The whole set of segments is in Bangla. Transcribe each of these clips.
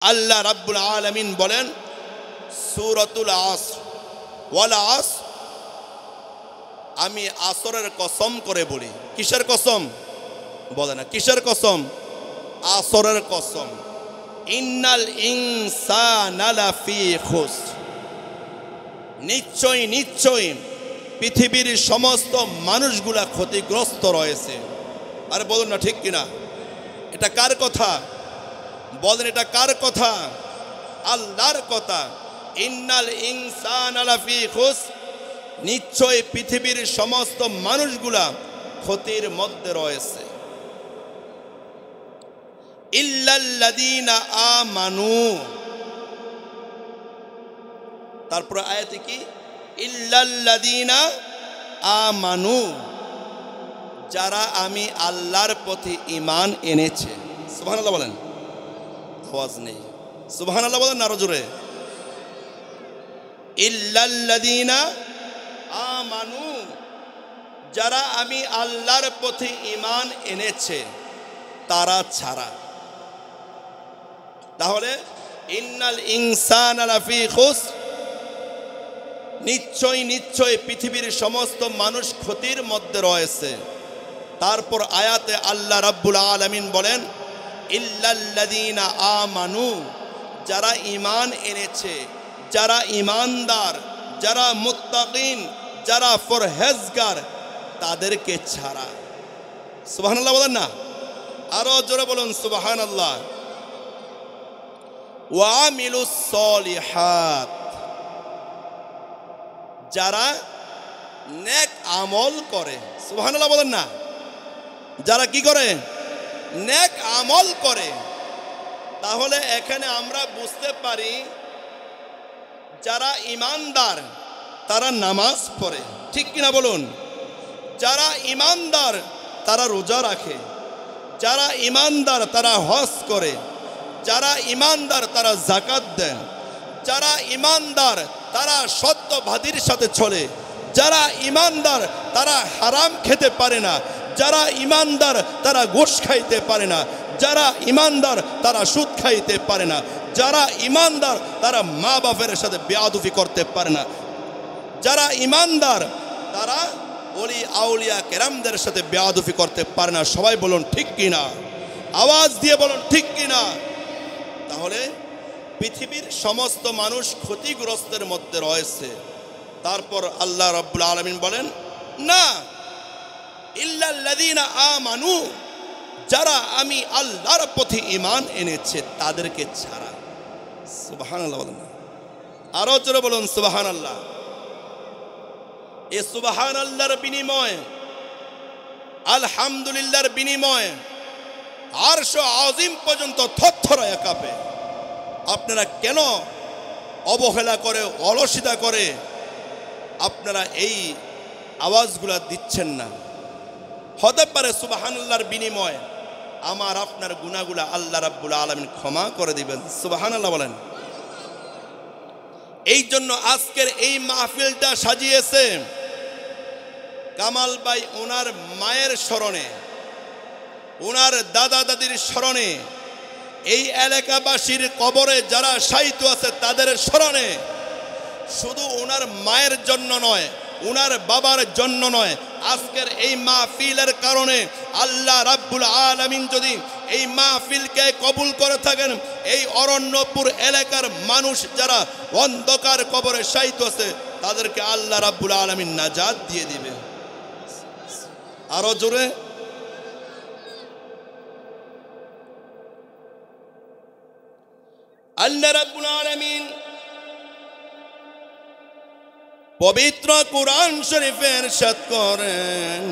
আল্লাহ রাব্বুল আলামিন বলেন সূরাতুল আসর, ওয়াল আসর, আমি আসরের কসম করে বলি। কিসের কসম বলে না, কিসের কসম? আসরের কসম। ইন্নাল ইনসানা লাফি খুসর, নিশ্চয় নিশ্চয় পৃথিবীর সমস্ত মানুষগুলা ক্ষতিগ্রস্ত রয়েছে। আরে বলুন না ঠিক কিনা? এটা কার কথা বলেন? এটা কার কথা? আল্লাহর কথা। ইন্নাল ইনসানা লাফি খুসর, নিশ্চয় পৃথিবীর সমস্ত মানুষগুলা ক্ষতির মধ্যে রয়েছে। ইল্লাল্লাযীনা আমানু, তারপর আয়াতে কি? ইল্লাল্লাযীনা আমানু, যারা আমি আল্লাহর প্রতি ঈমান এনেছে। সুবহানাল্লাহ বলেন। আওয়াজ নেই, সুবহানাল্লাহ বলেন আরো জোরে। ইল্লাল্লাযীনা আমানু, যারা আমি আল্লাহর প্রতি ঈমান এনেছে তারা ছাড়া। তাহলে ইন্নাল ইনসানা লাফি খুসর, নিশ্চয় নিশ্চয় পৃথিবীর সমস্ত মানুষ ক্ষতির মধ্যে রয়েছে। তারপর আয়াতে আল্লাহ রাব্বুল আলামিন বলেন ইল্লাল্লাযীনা আমানু, যারা ঈমান এনেছে, যারা ঈমানদার, যারা মুত্তাকিন, যারা পরহেজগার, তাদেরকে ছাড়া। সুবহানাল্লাহ বলেন না, আরো জোরে বলুন সুবহানাল্লাহ। ওয়া আমিলুস সলিহাত, যারা নেক আমল করে। সুবহানাল্লাহ বলেন না, যারা কি করে? নেক আমল করে। তাহলে এখানে আমরা বুঝতে পারি যারা ঈমানদার তারা নামাজ পড়ে, ঠিক কিনা বলুন? যারা ঈমানদার তারা রোজা রাখে, যারা ঈমানদার তারা হজ করে, যারা ঈমানদার তারা যাকাত দেন, যারা ঈমানদার তারা সত্যবাদীর সাথে চলে, যারা ঈমানদার তারা হারাম খেতে পারে না, যারা ঈমানদার তারা ঘুষ খাইতে পারে না, যারা ঈমানদার তারা সুদ খাইতে পারে না, যারা ঈমানদার তারা মা বাপের সাথে বেয়াদবি করতে পারে না, যারা ঈমানদার তারা ওলি আউলিয়া কেরামদের সাথে বেয়াদবি করতে পারে না। সবাই বলুন ঠিক কিনা, আওয়াজ দিয়ে বলুন ঠিক কিনা। তাহলে পৃথিবীর সমস্ত মানুষ ক্ষতিগ্রস্তের মধ্যে রয়েছে। তারপর আল্লাহ রাব্বুল আলামিন বলেন না, ইল্লাল্লাযীনা আমানু, যারা আমি আল্লাহর প্রতি ঈমান এনেছে তাদেরকে ছাড়া। সুবহানাল্লাহ বলেন, আরো জোরে বলুন সুবহানাল্লাহ। এই সুবহানাল্লাহর বিনিময়ে, আলহামদুলিল্লাহর বিনিময়ে আরশ আযীম পর্যন্ত থরথরায় কাঁপে। আপনারা কেন অবহেলা করে, অলসিতা করে আপনারা এই আওয়াজগুলা দিচ্ছেন না? হতে পারে সুবহানাল্লাহর বিনিময়ে আমার আপনার গুনাহগুলা আল্লাহ রাব্বুল আলামিন ক্ষমা করে দিবেন। সুবহানাল্লাহ বলেন। এই জন্য আজকের এই মাহফিলটা সাজিয়েছে কামাল ভাই ওনার মায়ের স্মরণে, ওনার দাদা দাদির স্মরণে, এই এলাকাবাসীর কবরে যারা শায়িত আছে তাদের স্মরণে। শুধু ওনার মায়ের জন্য নয়, ওনার বাবার জন্য নয়, আজকের এই মাহফিলের কারণে আল্লাহ রাব্বুল আলামিন যদি এই মাহফিলকে কবুল করে থাকেন, এই অরণ্যপুর এলাকার মানুষ যারা অন্ধকার কবরে শায়িত আছে তাদেরকে আল্লাহ রাব্বুল আলামিন নাজাত দিয়ে দিবে। আরো জোরে, আল্লাহ রাব্বুল আলামিন পবিত্র কুরআন শরীফে ইরশাদ করেন,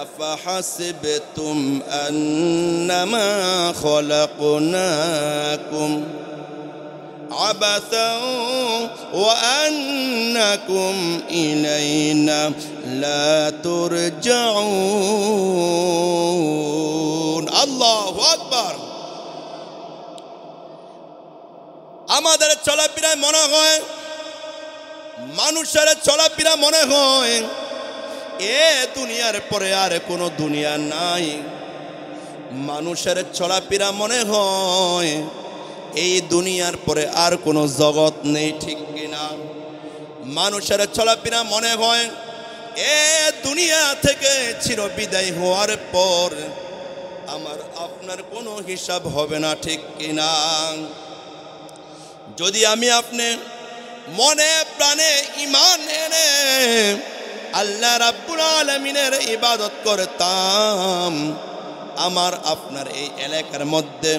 আফাহাসিবতুম আন্নামা খলাকনাকুম আবাসাও ওয়া আন্নাকুম ইলাইনা লা তুরজাউন। আল্লাহু আকবার। আমাদের চলাফেরায় মনে হয়, মানুষের চলাফেরা মনে হয় এ দুনিয়ার পরে আর কোনো দুনিয়া নাই। মানুষের চলাফেরা মনে হয় এই দুনিয়ার পরে আর কোনো জগৎ নেই, ঠিক কিনা? মানুষের চলাফেরা মনে হয় এ দুনিয়া থেকে চিরবিদায় হওয়ার পর আমার আপনার কোনো হিসাব হবে না, ঠিক কিনা? যদি আমি আপনি মনে প্রাণে ঈমান এনে আল্লাহ রাব্বুল আলামিনের ইবাদত করতাম, আমার আপনার এই এলাকার মধ্যে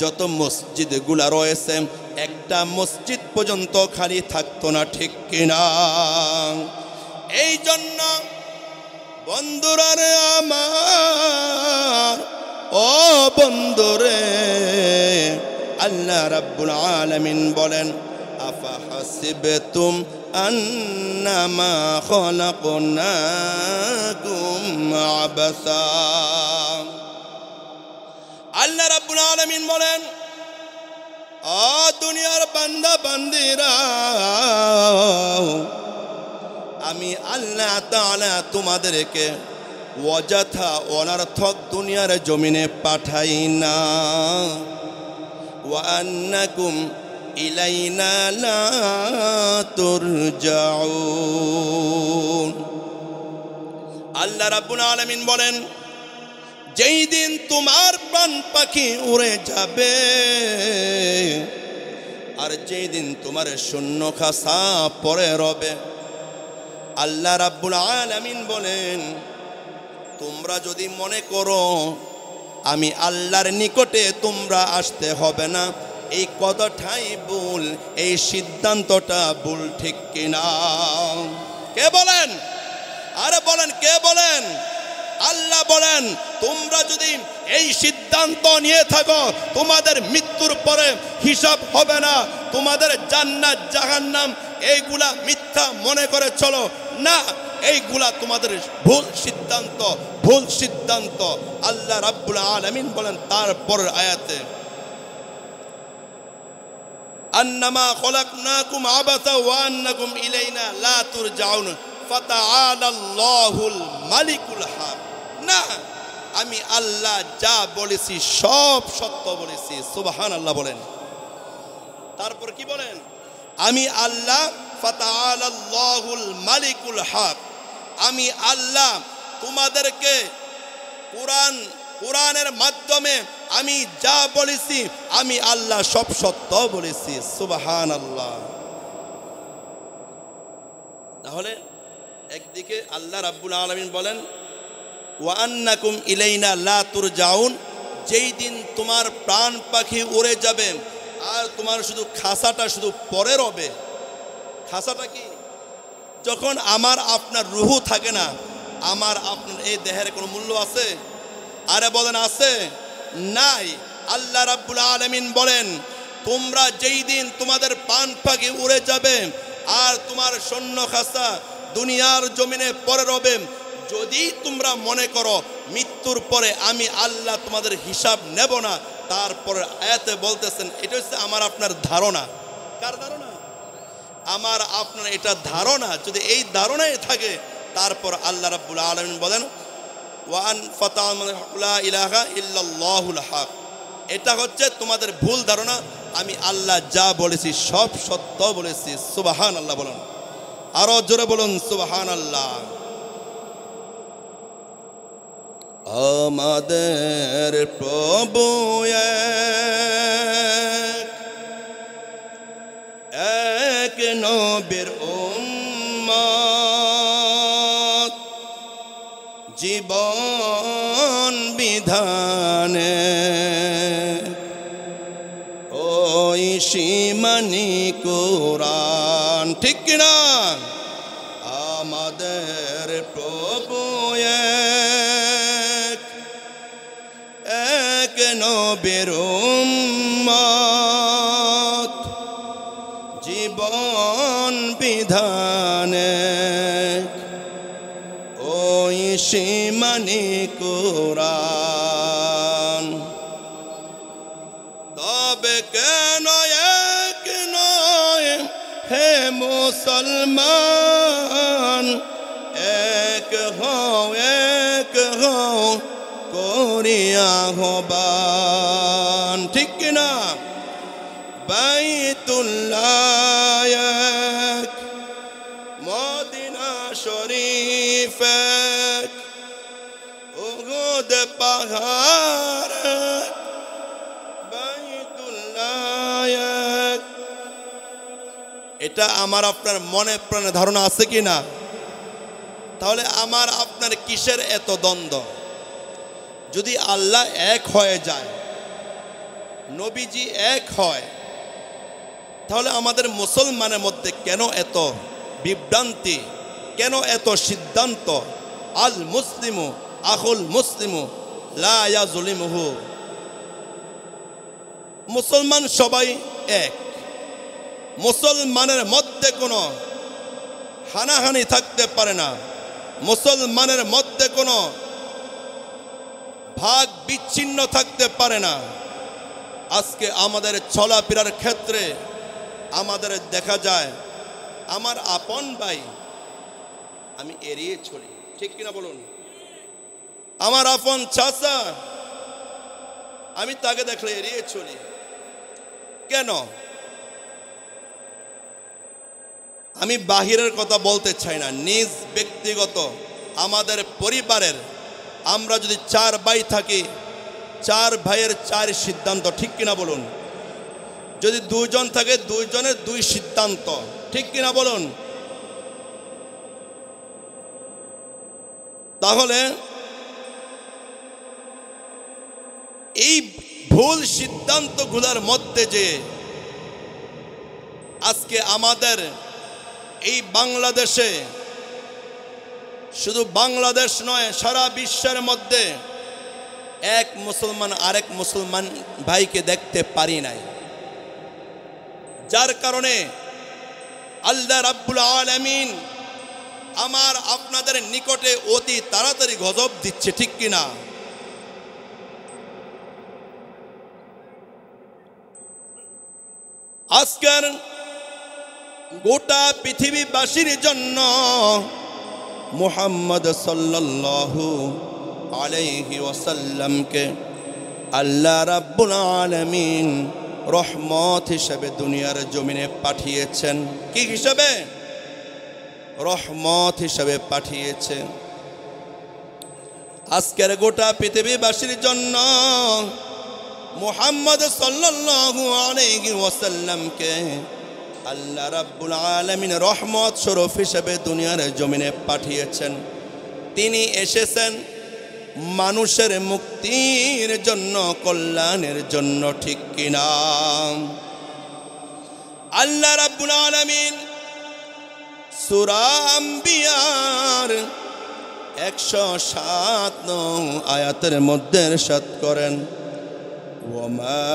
যত মসজিদগুলা রয়েছে একটা মসজিদ পর্যন্ত খালি থাকতো না, ঠিক কিনা? এই জন্য বন্ধুরা রে আমার, ও বন্ধুরে, আল্লাহ রাব্বুল আলামিন বলেন আফা হাসিবতুম আন্নামা খলাকনাকুম আবাসা। আল্লাহ রাব্বুল আলামিন বলেন ও দুনিয়ার বান্দা বান্দিরা, আমি আল্লাহ তাআলা তোমাদেরকে অযথা অনর্থক দুনিয়ার জমিনে পাঠাই না। ওয়া আন্নাকুম ইলাইনা লা তুরজাউন। আল্লাহ রাব্বুল আলামিন বলেন যেই দিন তোমার প্রাণ পাখি উড়ে যাবে আর যেই দিন তোমার শূন্য খাসা পড়ে রবে, আল্লাহ রাব্বুল আলামিন বলেন তোমরা যদি মনে করো আমি আল্লাহর নিকটে তোমরা আসতে হবে না, এই কথাটাই ভুল, এই সিদ্ধান্তটা ভুল, ঠিক কিনা? কে বলেন? আরে বলেন, কে বলেন? আল্লাহ বলেন তোমরা যদি এই সিদ্ধান্ত নিয়ে থাকো তোমাদের মৃত্যুর পরে হিসাব হবে না, তোমাদের জান্নাত জাহান্নাম এইগুলা মিথ্যা মনে করে চলো না, এইগুলা তোমাদের ভুল সিদ্ধান্ত, ভুল সিদ্ধান্ত। আল্লাহ রাব্বুল আলামিন বলেন তারপরের আয়াতে আন্নামা খলাকনাকুম আবাসা ওয়া আন্নাকুম ইলাইনা লা তুরজাউন ফাতাআলাল্লাহুল মালিকুল হক। না, আমি আল্লাহ যা বলেছি সব সত্য বলেছি, সুবহানাল্লাহ বলেন। তারপর কি বলেন? আমি আল্লাহ ফাতাআলাল্লাহুল মালিকুল হক, আমি আল্লাহ তোমাদেরকে কোরআনের মাধ্যমে আমি যা বলেছি আমি আল্লাহ সব সত্য বলেছি, সুবহানাল্লাহ। তাহলে একদিকে আল্লাহ রাব্বুল আলামিন বলেন ওয়া আন্নাকুম ইলাইনা লা তুরজাউন, যেই দিন তোমার প্রাণ পাখি উড়ে যাবে আর তোমার শুধু খাসাটা শুধু পরে রবে। খাসাটা কি? যখন আমার আপনার রুহু থাকে না, আমার আপনার এই দেহের কোনো মূল্য আছে? আরে বলেন আছে? নাই। আল্লাহ রাব্বুল আলামিন বলেন তোমরা যেই দিন তোমাদের প্রাণ পাখি উড়ে যাবে আর তোমার শূন্য খাসা দুনিয়ার জমিনে পড়ে রবে, যদি তোমরা মনে করো মৃত্যুর পরে আমি আল্লাহ তোমাদের হিসাব নেব না, তারপরে আয়াতে বলতেছেন এটা হচ্ছে আমার আপনার ধারণা। কার ধারণা? আমার আপনার এটা ধারণা। যদি এই ধারণায় থাকে তারপর আল্লাহ রাব্বুল আলামিন বলেন ওয়ান ফাতাল লা ইলাহা ইল্লাল্লাহুল হক, এটা হচ্ছে তোমাদের ভুল ধারণা, আমি আল্লাহ যা বলেছি সব সত্য বলেছি, সুবহানাল্লাহ বলুন। আরো জোরে বলুন সুবহানাল্লাহ। আমাদের প্রভু এক নবীর উম্মত, জীবন বিধানে ওই সীমানি কোরআন, ঠিক কিনা? আমাদের প্রভু এক নবীর উম্মত, জীবন বিধানে ওই সীমানি কোরআন। তবে কেন এক নয় হে মুসলমান, এক হও করি করি আহ্বান, ঠিক কিনা? বাইতুল্লাহ এক, মদিনা শরীফ এক, উহুদ পাহাড় এক, বাইতুল্লাহ এক। এটা আমার আপনার মনে প্রাণে ধারণা আছে কি না? তাহলে আমার আপনার কিসের এত দ্বন্দ্ব? যদি আল্লাহ এক হয়ে যায়, নবীজি এক হয়, তাহলে আমাদের মুসলমানের মধ্যে কেন এত বিভ্রান্তি, কেন এত সিদ্ধান্ত? আল মুসলিমু আখুল মুসলিমু লা ইয়াজলিমুহু। মুসলমান সবাই এক, মুসলমানের মধ্যে কোনো হানাহানি থাকতে পারে না, মুসলমানের মধ্যে কোনো ভাগ বিচ্ছিন্ন থাকতে পারে না। আজকে আমাদের চলাফেরার ক্ষেত্রে আমাদের দেখা যায় আমার আপন ভাই আমি এড়িয়ে চলি, ঠিক কিনা বলুন? আমার আপন চাচা আমি তাকে দেখলে এড়িয়ে চলি। কেন? আমি বাহিরের কথা বলতে চাই না, নিজ ব্যক্তিগত আমাদের পরিবারের আমরা যদি 4 ভাই থাকি, 4 ভাইয়ের 4 সিদ্ধান্ত, ঠিক কিনা বলুন? যদি 2 জন থাকে, 2 জনের 2 সিদ্ধান্ত, ঠিক কিনা বলুন? তাহলে এই ভুল সিদ্ধান্তগুলোর মধ্যে যে আজকে আমাদের এই বাংলাদেশে, শুধু বাংলাদেশ নয় সারা বিশ্বের মধ্যে এক মুসলমান আরেক মুসলমান ভাইকে দেখতে পারি নাই, যার কারণে আল্লাহ রাব্বুল আলামিন আমার আপনাদের নিকটে অতি তাড়াতাড়ি গজব দিচ্ছে, ঠিক কিনা? আজকের গোটা পৃথিবীবাসীর জন্য মুহাম্মদ সাল্লাল্লাহু আলাইহি ওয়াসাল্লামকে আল্লাহ রাব্বুল আলামিন রহমত হিসেবে দুনিয়ার জমিনে পাঠিয়েছেন। কি হিসেবে? রহমত হিসেবে পাঠিয়েছে। আজকের গোটা পৃথিবীবাসীর জন্য মুহাম্মদ সাল্লাল্লাহু আলাইহি ওয়াসাল্লামকে আল্লাহ রাব্বুল আলামিন রহমত স্বরূপ হিসেবে দুনিয়ার জমিনে পাঠিয়েছেন। তিনি এসেছেন মানুষের মুক্তির জন্য, কল্যাণের জন্য, ঠিক কিনা? আল্লাহ রাব্বুল আলামিন সূরা আম্বিয়ার 107 নং আয়াতের মধ্যে ইরশাদ করেন, ওয়ামা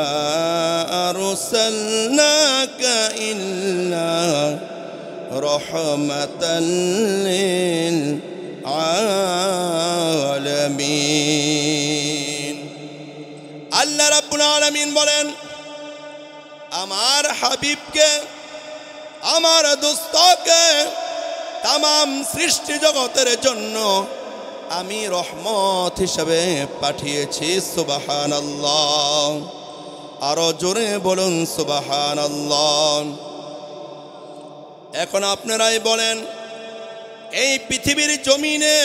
আরসালনাকা ইল্লা রাহমাতাল লিল আলামিন। আল্লাহ রাব্বুল আলামিন বলেন, আমার হাবিবকে, আমার দোস্তকে তামাম সৃষ্টি জগতের জন্য আমি রহমত হিসেবে পাঠিয়েছি। সুবহানাল্লাহ। আরো জোরে বলুন সুবহানাল্লাহ। এখন আপনারাই বলেন, এই পৃথিবীর জমিনে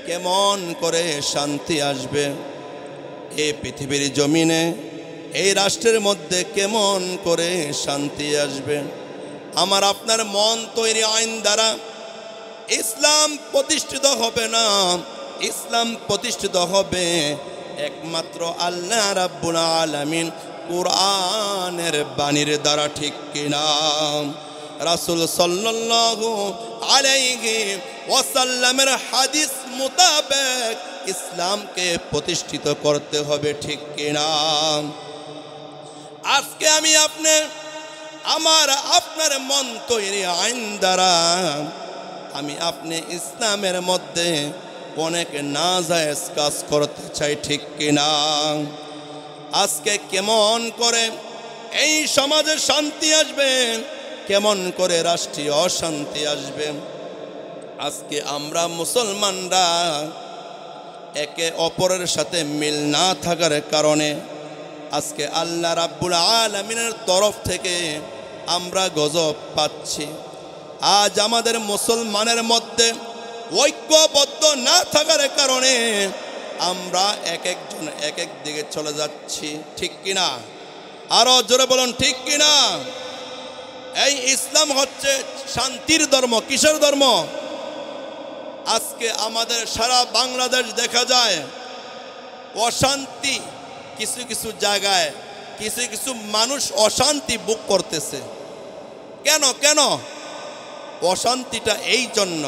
কেমন করে শান্তি আসবে? এই পৃথিবীর জমিনে, এই রাষ্ট্রের মধ্যে কেমন করে শান্তি আসবে? আমার আপনার মন তৈরি আইন দ্বারা ইসলাম প্রতিষ্ঠিত হবে না। ইসলাম প্রতিষ্ঠিত হবে একমাত্র আল্লাহ রাব্বুল আলামিন কুরআনের বাণীর দ্বারা, ঠিক কিনা? রাসূল সাল্লাল্লাহু আলাইহি ওয়াসাল্লামের হাদিস মোতাবেক ইসলামকে প্রতিষ্ঠিত করতে হবে, ঠিক কিনা? আজকে আমি আমার আপনার মন তৈরি আইন দ্বারা আমি আপনি ইসলামের মধ্যে অনেক নাজায়েজ কাজ করতে চাই, ঠিক কিনা? আজকে কেমন করে এই সমাজে শান্তি আসবে? কেমন করে রাষ্ট্রীয় অশান্তি আসবে? আজকে আমরা মুসলমানরা একে অপরের সাথে মিল না থাকার কারণে আজকে আল্লাহ রাব্বুল আলামিনের তরফ থেকে আমরা গজব পাচ্ছি। আজ আমাদের মুসলমানের মধ্যে ঐক্যবদ্ধ না থাকার কারণে আমরা এক একজন এক এক দিকে চলে যাচ্ছি, ঠিক কিনা? আরো জোরে বলুন, ঠিক কিনা? এই ইসলাম হচ্ছে শান্তির ধর্ম। কিসের ধর্ম? আজকে আমাদের সারা বাংলাদেশ দেখা যায় অশান্তি, কিছু কিছু জায়গায় কিছু কিছু মানুষ অশান্তি ভোগ করতেছে। কেন কেন অশান্তিটা? এই জন্য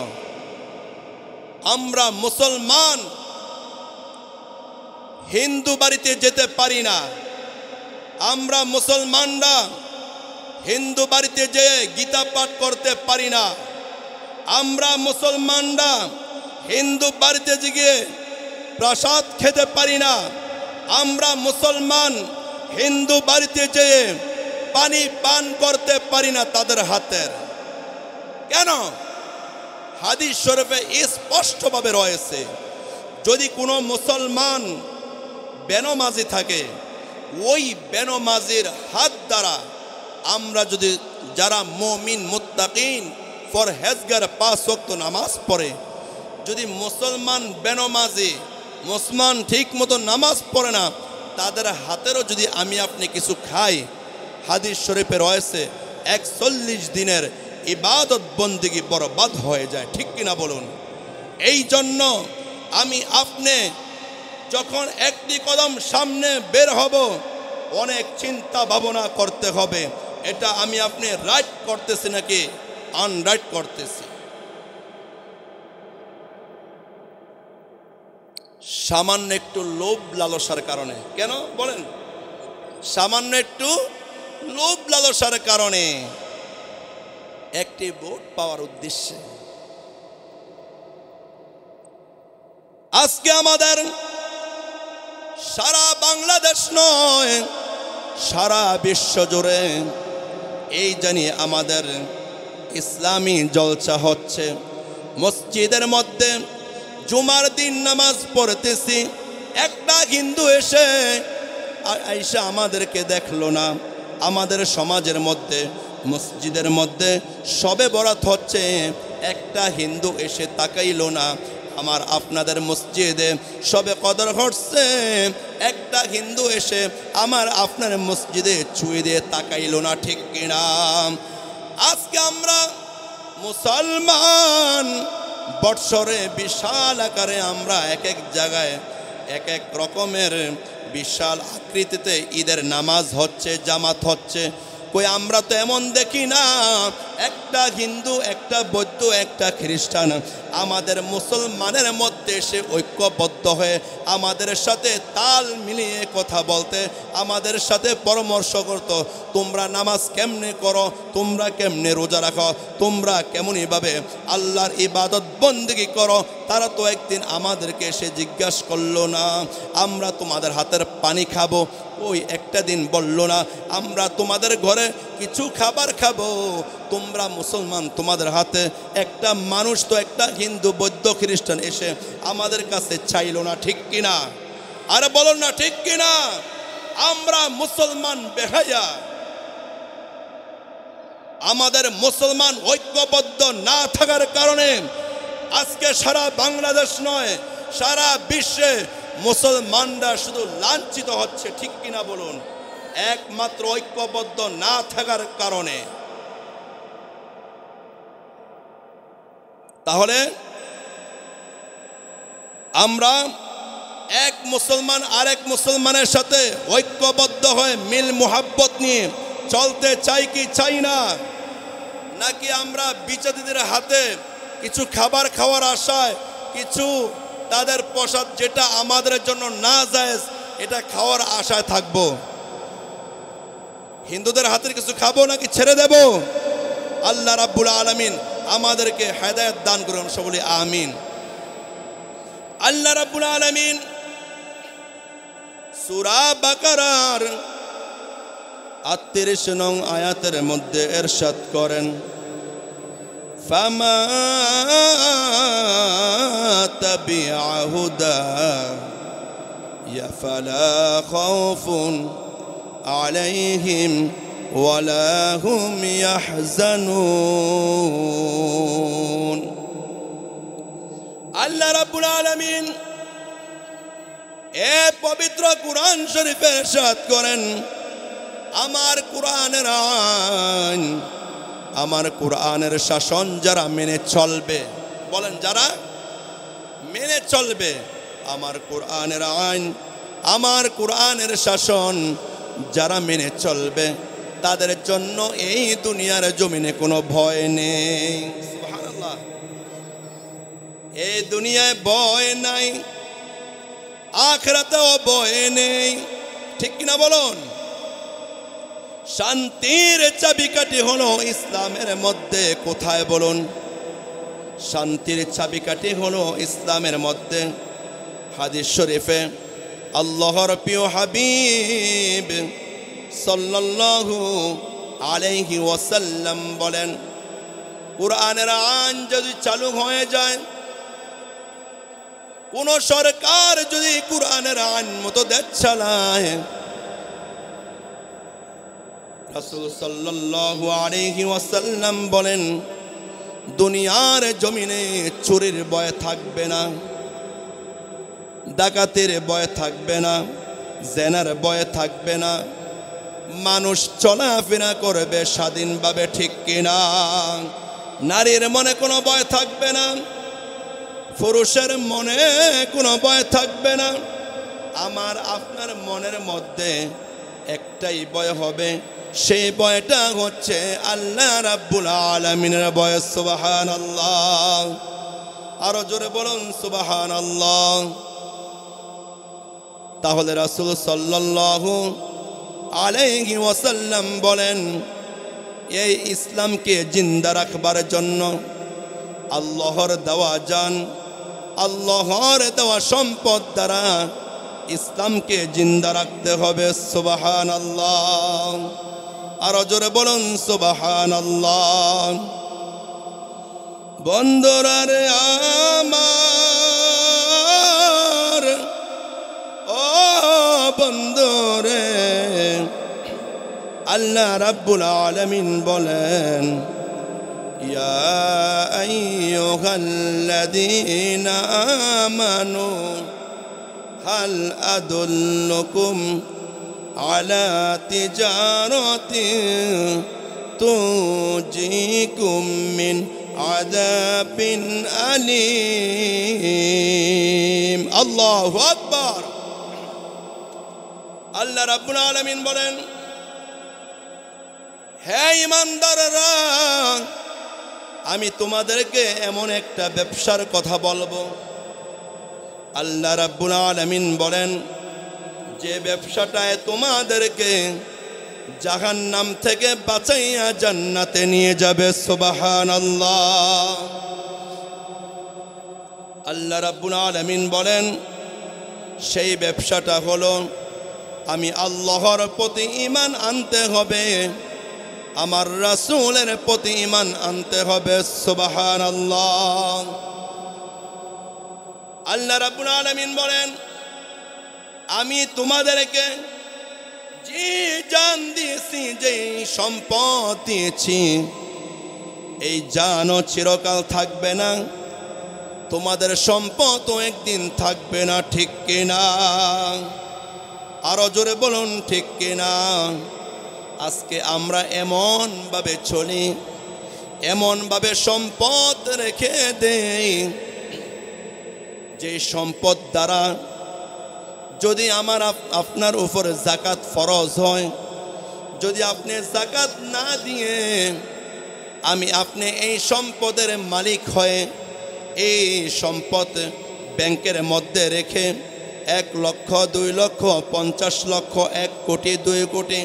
আমরা মুসলমান হিন্দু বাড়িতে যেতে পারি না। আমরা মুসলমানরা হিন্দু বাড়িতে যেয়ে গীতা পাঠ করতে পারি না। আমরা মুসলমানরা হিন্দু বাড়িতে গিয়ে প্রসাদ খেতে পারি না। আমরা মুসলমান হিন্দু বাড়িতে যেয়ে পানি পান করতে পারি না তাদের হাতের। কেন? হাদিস শরীফে স্পষ্টভাবে রয়েছে, যদি কোনো মুসলমান বেনমাজি থাকে, ওই বেনমাজির হাত দ্বারা আমরা যদি যারা মুমিন মুত্তাকিন পরহেজগার 5 ওয়াক্ত নামাজ পড়ে, যদি মুসলমান বেনমাজি মুসলমান ঠিক মতো নামাজ পড়ে না, তাদের হাতেরও যদি আমি আপনি কিছু খাই, হাদিস শরীফে রয়েছে 41 দিনের ইবাদত বন্দেগী বরবাদ হয়ে যায়, ঠিক কিনা বলুন? এই জন্য আমি আপনি যখন একটি কদম সামনে বের হব, অনেক চিন্তা ভাবনা করতে হবে, এটা আমি আপনি রাইট করতেছি নাকি আনরাইট করতেছি। সামান্য একটু লোভ লালসার কারণে, কেন বলেন? সামান্য একটু লোভ লালসার কারণে, একটি ভোট পাওয়ার উদ্দেশ্যে আজকে আমাদের সারা বাংলাদেশ নয়, সারা বিশ্ব জুড়ে এই জানি আমাদের ইসলামী জলসা হচ্ছে। মসজিদের মধ্যে জুমার দিন নামাজ পড়তেছি, একটা হিন্দু এসে আইসা আমাদেরকে দেখলো না। আমাদের সমাজের মধ্যে মসজিদের মধ্যে শবে বরাত হচ্ছে, একটা হিন্দু এসে তাকাইলো না। আমার আপনাদের মসজিদে শবে কদর হচ্ছে, একটা হিন্দু এসে আমার আপনার মসজিদে ছুঁয়ে দিয়ে তাকাইলো না, ঠিক কিনা? আজকে আমরা মুসলমান বৎসরে বিশাল আকারে আমরা এক এক জায়গায় এক এক রকমের বিশাল আকৃতিতে ঈদের নামাজ হচ্ছে, জামাত হচ্ছে। কই আমরা তো এমন দেখি না, একটা হিন্দু, একটা বৌদ্ধ, একটা খ্রিস্টান আমাদের মুসলমানের মধ্যে এসে ঐক্যবদ্ধ হয়ে আমাদের সাথে তাল মিলিয়ে কথা বলতে, আমাদের সাথে পরামর্শ করতো, তোমরা নামাজ কেমনে করো, তোমরা কেমনে রোজা রাখো, তোমরা কেমনইভাবে আল্লাহর ইবাদত বন্দেগী করো। তারা তো একদিন আমাদেরকে এসে জিজ্ঞাসা করলো না, আমরা তোমাদের হাতের পানি খাবো, ওই একটা দিন বলল না আমরা তোমাদের ঘরে কিছু খাবার খাবো। তোমরা মুসলমান, তোমাদের হাতে একটা মানুষ তো একটা হিন্দু বৌদ্ধ খ্রিস্টান এসে আমাদের কাছে চাইলো না, ঠিক কিনা? আরে বলুন না, ঠিক কিনা? আমরা মুসলমান বেহায়া, আমাদের মুসলমান ঐক্যবদ্ধ না থাকার কারণে আজকে সারা বাংলাদেশ নয়, সারা বিশ্বে মুসলমানরা শুধু লাঞ্ছিত হচ্ছে, ঠিক কিনা বলুন? একমাত্র ঐক্যবদ্ধ না থাকার কারণে। তাহলে আমরা এক মুসলমান আরেক মুসলমানের সাথে ঐক্যবদ্ধ হয়ে মিল মুহাব্বত নিয়ে চলতে চাই কি চাই না? নাকি আমরা বিচারীদের হাতে কিছু খাবার খাওয়ার আশায়, কিছু তাদের প্রসাদ যেটা আমাদের জন্য না জায়েজ, এটা খাওয়ার আশায় থাকবো? হিন্দুদের হাতের কিছু খাবো নাকি ছেড়ে দেব? আল্লাহ রাব্বুল আলামিন আমাদেরকে হেদায়েত দান করুন, সকলে আমিন। আল্লাহ রাব্বুল আলামিন সূরা বাকারার 38 নং আয়াতের মধ্যে ইরশাদ করেন, فما تبع هداي فلا خوف عليهم ولا هم يحزنون আল্লাহ রাব্বুল আলামিন এ পবিত্র কুরআন শরীফে ইরশাদ করেন, আমার কুরআনের আইন, আমার কুরআনের শাসন যারা মেনে চলবে, বলেন যারা মেনে চলবে আমার কুরআনের আইন, আমার কুরআনের শাসন যারা মেনে চলবে, তাদের জন্য এই দুনিয়ার জমিনে কোনো ভয় নেই। সুবহানাল্লাহ। এই দুনিয়ায় ভয় নাই, আখিরাতেও ভয় নেই, ঠিক কিনা বলুন? শান্তির চাবিকাঠি হলো ইসলামের মধ্যে, কোথায় বলুন? শান্তির চাবিকাঠি হলো ইসলামের মধ্যে। হাদিস শরীফে আল্লাহর প্রিয় হাবিব সাল্লাল্লাহু আলাইহি ওয়াসাল্লাম বলেন, কুরআনের আইন যদি চালু হয়ে যায়, কোন সরকার যদি কুরআনের আইন মতো দেশ চালায়, রাসূল সাল্লাল্লাহু আলাইহি ওয়াসাল্লাম বলেন, দুনিয়ার জমিনে চোরের ভয় থাকবে না, ডাকাতের ভয় থাকবে না, জেনার ভয় থাকবে না, মানুষ চলাফেরা করবে স্বাধীনভাবে, ঠিক কিনা? নারীর মনে কোনো ভয় থাকবে না, পুরুষের মনে কোনো ভয় থাকবে না। আমার আপনার মনের মধ্যে একটাই ভয় হবে, সেই ভয়টা হচ্ছে আল্লাহ রাব্বুল আলামিনের ভয়। সুবহানাল্লাহ। আরো জোরে বলুন সুবহানাল্লাহ। তাহলে রাসূল সাল্লাল্লাহু আলাইহি ওয়াসাল্লাম বলেন, এই ইসলামকে জিন্দা রাখবার জন্য আল্লাহর দেওয়া জান, আল্লাহর দেওয়া সম্পদ দ্বারা ইসলামকে জিন্দা রাখতে হবে। সুবহানাল্লাহ। আরো জোরে বলুন সুবহানাল্লাহ। বন্ধুরা রে আমার, ও বন্ধুরে, আল্লাহ রাব্বুল আলামিন বলেন, ইয়া আইয়ুহাল্লাযীনা আমানু হাল আদুল্লুকুম আলা তিজারাতিন তুনজিকুম মিন আযাবিন আলীম। আল্লাহু আকবার। আল্লাহ রাব্বুল আলামিন বলেন, হে ঈমানদাররা, আমি তোমাদেরকে এমন একটা ব্যবসার কথা বলবো। আল্লাহ রাব্বুল আলামিন বলেন, যে ব্যবসাটায় তোমাদেরকে জাহান্নাম থেকে বাঁচাইয়া জান্নাতে নিয়ে যাবে। সুবহানাল্লাহ। আল্লাহ রাব্বুল আলামিন বলেন, সেই ব্যবসাটা হলো আমি আল্লাহর প্রতি ঈমান আনতে হবে, আমার রাসূলের প্রতি ঈমান আনতে হবে। সুবহানাল্লাহ। আল্লাহ রাব্বুল আলামিন বলেন, আমি তোমাদেরকে যে জান দিয়েছি, যে সম্পদ দিয়েছি, এই জানও চিরকাল থাকবে না, তোমাদের সম্পদও একদিন থাকবে না, ঠিক কিনা? আরো জোরে বলুন ঠিক কিনা? আজকে আমরা এমন ভাবে চলি, এমন ভাবে সম্পদ রেখে দেই, যে সম্পদ দ্বারা যদি আমার আপনার উপর যাকাত ফরজ হয়, যদি আপনি যাকাত না দিয়ে আমি আপনি এই সম্পদের মালিক হয়ে এই সম্পদ ব্যাংকের মধ্যে রেখে 1 লক্ষ 2 লক্ষ 50 লক্ষ 1 কোটি 2 কোটি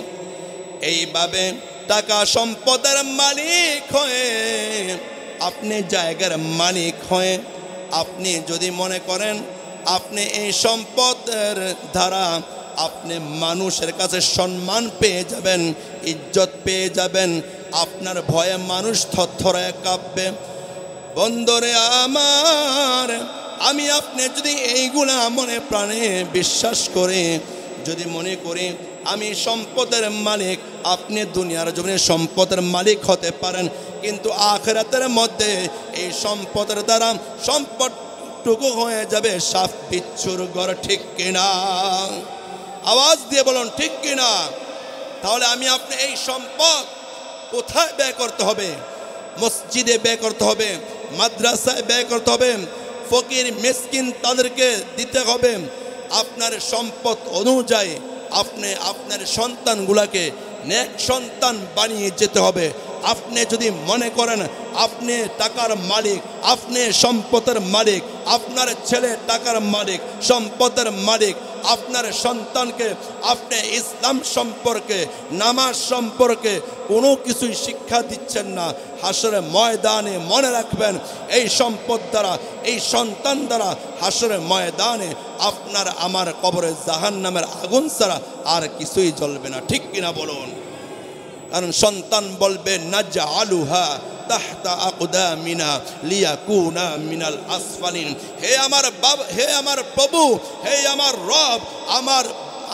এইভাবে টাকা সম্পদের মালিক হয়ে, আপনি জায়গার মালিক হয়ে, আপনি যদি মনে করেন আপনি এই সম্পদের দ্বারা আপনি মানুষের কাছে সম্মান পেয়ে যাবেন, ইজ্জত পেয়ে যাবেন, আপনার ভয়ে মানুষ থরথরায় কাঁপবে, বন্দরে আমার, আমি আপনি যদি এইগুলা মনে প্রাণে বিশ্বাস করে যদি মনে করি আমি সম্পদের মালিক, আপনি দুনিয়ার জমিনে সম্পদের মালিক হতে পারেন, কিন্তু আখিরাতের মধ্যে এই সম্পদের দ্বারা সম্পদটুকু হয়ে যাবে সাপ বিচ্ছুর ঘর। ঠিক কিনা? আওয়াজ দিয়ে বলুন ঠিক কিনা? তাহলে আমি আপনি এই সম্পদ কোথায় ব্যয় করতে হবে? মসজিদে ব্যয় করতে হবে, মাদ্রাসায় ব্যয় করতে হবে, ফকির মিসকিন তাদেরকে দিতে হবে। আপনার সম্পদ অনুযায়ী আপনি আপনার সন্তানগুলাকে নেক সন্তান বানিয়ে যেতে হবে। আপনি যদি মনে করেন আপনি টাকার মালিক, আপনি সম্পদের মালিক, আপনার ছেলে টাকার মালিক, সম্পদের মালিক, আপনার সন্তানকে আপনি ইসলাম সম্পর্কে, নামাজ সম্পর্কে কোনো কিছুই শিক্ষা দিচ্ছেন না, হাসরের ময়দানে মনে রাখবেন এই সম্পদ দ্বারা, এই সন্তান দ্বারা হাসরের ময়দানে আপনার আমার কবরে জাহান্নামের আগুন ছাড়া আর কিছুই জ্বলবে না। ঠিক কিনা বলুন? কারণ সন্তান বলবে নাজআলুহা তাহতা আকদামিনা লিয়াকুনা মিনাল আসফালিন। হে আমার বাবা, হে আমার প্রভু, হে আমার রব,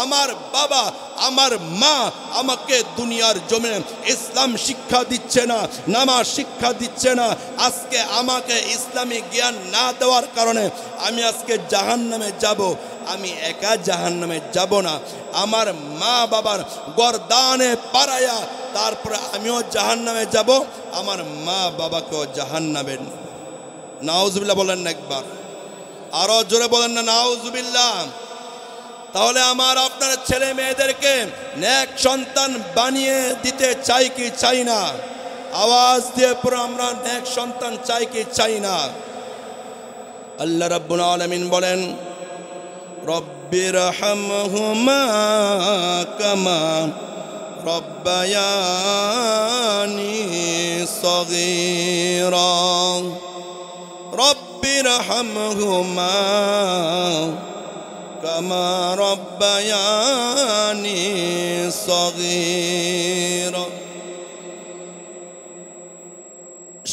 আমার বাবা, আমার মা আমাকে দুনিয়ার জমিনে ইসলাম শিক্ষা দিচ্ছে না, নামাজ শিক্ষা দিচ্ছে না। আজকে আমাকে ইসলামী জ্ঞান না দেওয়ার কারণে আমি আজকে জাহান্নামে যাব। আমি একা জাহান্নামে যাব না, আমার মা বাবার গর্দানে পাড়ায়া তারপরে আমিও জাহান্নামে যাব, আমার মা বাবাকেও জাহান্নামে। নাউজুবিল্লাহ বলেন না একবার, আরো জোরে বলেন না নাউজুবিল্লাহ। তাহলে আমার আপনার ছেলে মেয়েদেরকে নেক সন্তান বানিয়ে দিতে চাই কি চাই না? আওয়াজ দিয়ে পরে আমরা নেক সন্তান চাই কি চাই না? আল্লাহ রাব্বুল আলামিন বলেন রব্বিরহামহুমা কামা রব্বায়ানি সগীরা। রব্বিরহামহুমা কামা রব্বায়ানি সগীরা।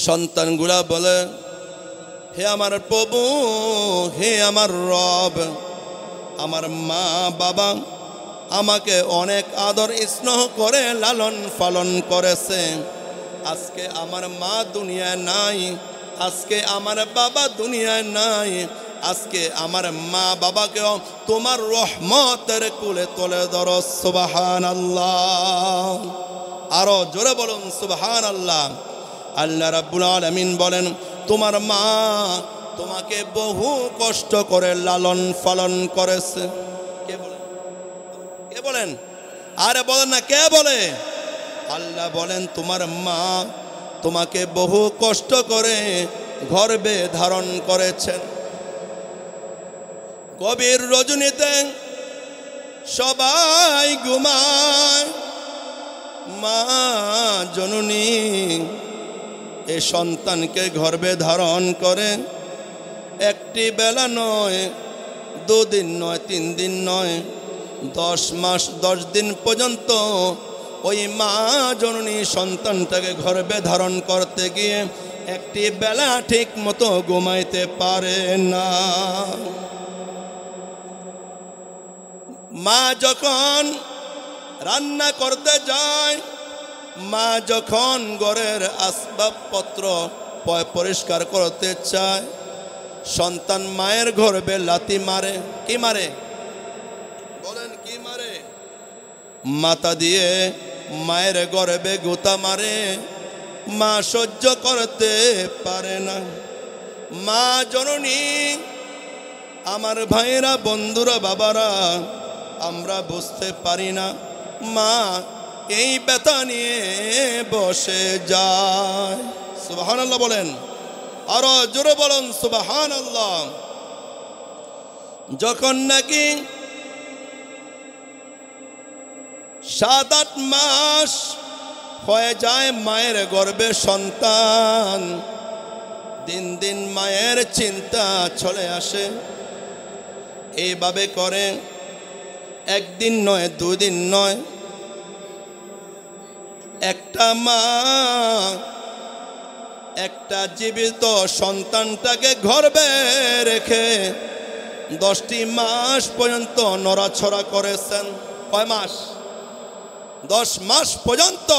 সন্তানগুলা বলে হে আমার প্রভু, হে আমার রব, আমার মা বাবা আমাকে অনেক আদর স্নেহ করে লালন পালন করেছে। আজকে আমার মা দুনিয়ায় নাই, আজকে আমার বাবা দুনিয়ায় নাই, আজকে আমার মা বাবাকেও তোমার রহমতের কুলে তোলে ধরো। সুবহানাল্লাহ, আরো জোরে বলুন সুবহানাল্লাহ। আল্লাহ রাব্বুল আলামিন বলেন তোমার মা তোমাকে বহু কষ্ট করে লালন পালন করেছে। কে বলেন? কে বলেন? আরে বলেন না, কে বলে? আল্লাহ বলেন তোমার মা তোমাকে বহু কষ্ট করে গর্ভে ধারণ করেছেন। গভীর রজনীতে সবাই ঘুমায়, মা জননী এ সন্তানকে গর্ভে ধারণ করে একটি বেলা নয়, 2 দিন নয়, 3 দিন নয়, 10 মাস 10 দিন পর্যন্ত ওই মা জননী সন্তানটাকে গর্ভে ধারণ করতে গিয়ে একটি বেলা ঠিক মতো ঘুমাইতে পারে না। মা যখন রান্না করতে যায়, মা যখন ঘরের আসবাবপত্র পরিষ্কার করতে চায়, সন্তান মায়ের গর্ভে লাথি মারে। কি মারে? বলেন কি মারে? মাথা দিয়ে মায়ের গর্ভে গোতা মারে। মা সহ্য করতে পারে না। মা জননী, আমার ভাইরা, বন্ধুরা, বাবারা, আমরা বুঝতে পারি না। মা এই ব্যথা নিয়ে বসে যায়। সুবহানাল্লাহ বলেন, আরো জোরে বলেন সুবহানাল্লাহ। যখন নাকি 7-8 মাস হয়ে যায় মায়ের গর্ভে সন্তান, দিন দিন মায়ের চিন্তা চলে আসে। এইভাবে করে একদিন নয়, 2 দিন নয়, একটা মা একটা জীবিত সন্তানটাকে গর্ভে রেখে 10টি মাস পর্যন্ত নড়াছড়া করেছেন। কয় মাস? 10 মাস পর্যন্ত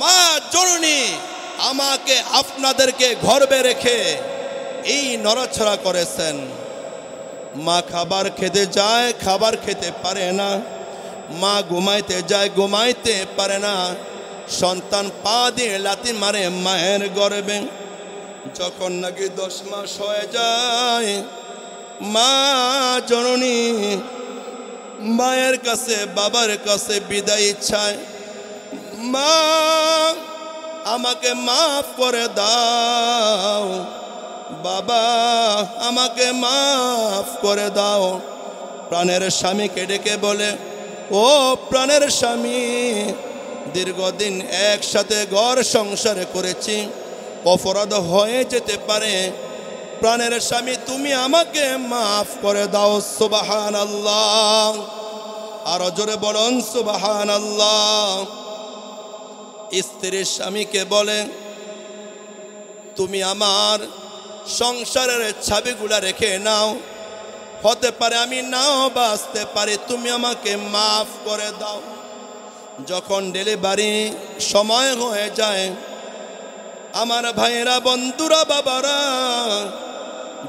মা জননী আমাকে আপনাদেরকে গর্ভে রেখে এই নড়াছড়া করেছেন। মা খাবার খেতে যায়, খাবার খেতে পারে না। মা ঘুমাইতে যায়, ঘুমাইতে পারে না। সন্তান পা দিয়ে লাথি মারে মায়ের গর্ভে। যখন নাকি 10 মাস হয়ে যায়, মা জননী মায়ের কাছে বাবার কাছে বিদায় চায়, মা আমাকে মাফ করে দাও, বাবা আমাকে মাফ করে দাও। প্রাণের স্বামীকে ডেকে বলে, ও প্রাণের স্বামী, দীর্ঘদিন একসাথে ঘর সংসার করেছি, অপরাধ হয়ে যেতে পারে। প্রাণের স্বামী তুমি আমাকে মাফ করে দাও। সুবহানাল্লাহ। আরো জোরে বলুন সুবহানাল্লাহ। স্ত্রীর স্বামীকে বলে, তুমি আমার সংসারের চাবিগুলা রেখে নাও, হতে পারে আমি নাও বাঁচতে পারি, তুমি আমাকে মাফ করে দাও। যখন ডেলিভারি সময় হয়ে যায়, আমার ভাইয়েরা, বন্ধুরা, বাবারা,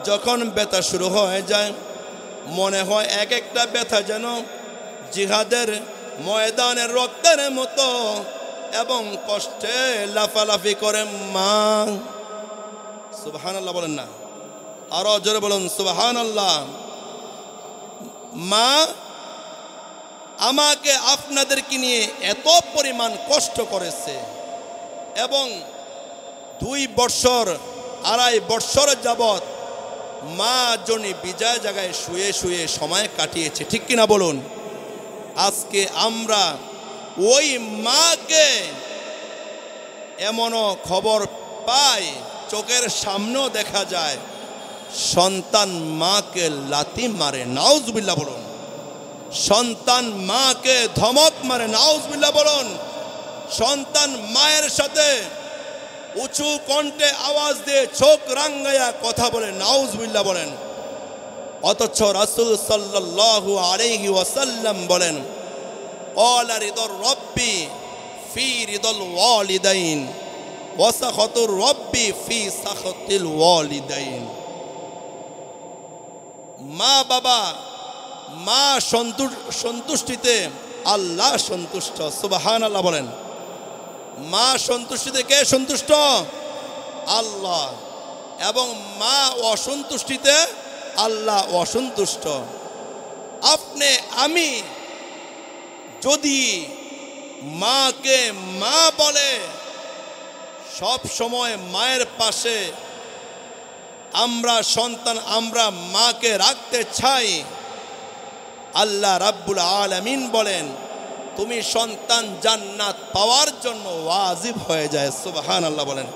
যখন ব্যথা শুরু হয়ে যায়, মনে হয় এক একটা ব্যথা যেন জিহাদের ময়দানের রক্তের মতো, এবং কষ্টে লাফালাফি করে মা। সুবহানাল্লাহ বলেন না? আরো জোরে বলুন সুবহানাল্লাহ। মা আমাকে আপনাদেরকে নিয়ে এত পরিমাণ কষ্ট করেছে, এবং 2 বছর 2.5 বছর যাবৎ মা জননী বিজয় জায়গায় শুয়ে শুয়ে সময় কাটিয়েছে। ঠিক কিনা বলুন? আজকে আমরা ওই মাকে এমনও খবর পাই, চোখের সামনেও দেখা যায়, সন্তান মাকে লাথি মারে। নাউজুবিল্লাহ বলুন। সন্তান মাকে ধমক মারে। নাউজুবিল্লাহ বলুন। সন্তান মায়ের সাথে উঁচু কণ্ঠে আওয়াজ দিয়ে চোখ রাঙ্গাইয়া কথা বলে। নাউজুবিল্লাহ বলেন। অথচ রাসূল সাল্লাল্লাহু আলাইহি ওয়াসাল্লাম বলেন, ক্বালা রিদর রব্বি ফি রিদল ওয়ালিদাইন ওয়া সাখাতুর রব্বি ফি সাখাতিল ওয়ালিদাইন। মা বাবা, মা সন্তুষ্টিতে আল্লাহ সন্তুষ্ট। সুবহানাল্লাহ বলেন। মা সন্তুষ্টিতে কে সন্তুষ্ট? আল্লাহ। এবং মা অসন্তুষ্টিতে আল্লাহ অসন্তুষ্ট। আপনি আমি যদি মাকে মা বলে সব সময় মায়ের পাশে আমরা সন্তান, আমরা মাকে রাখতে চাই, আল্লাহ রাব্বুল আলামিন বলেন তুমি সন্তান জান্নাত পাওয়ার জন্য ওয়াজিব হয়ে যায়। সুবহানাল্লাহ বলেন।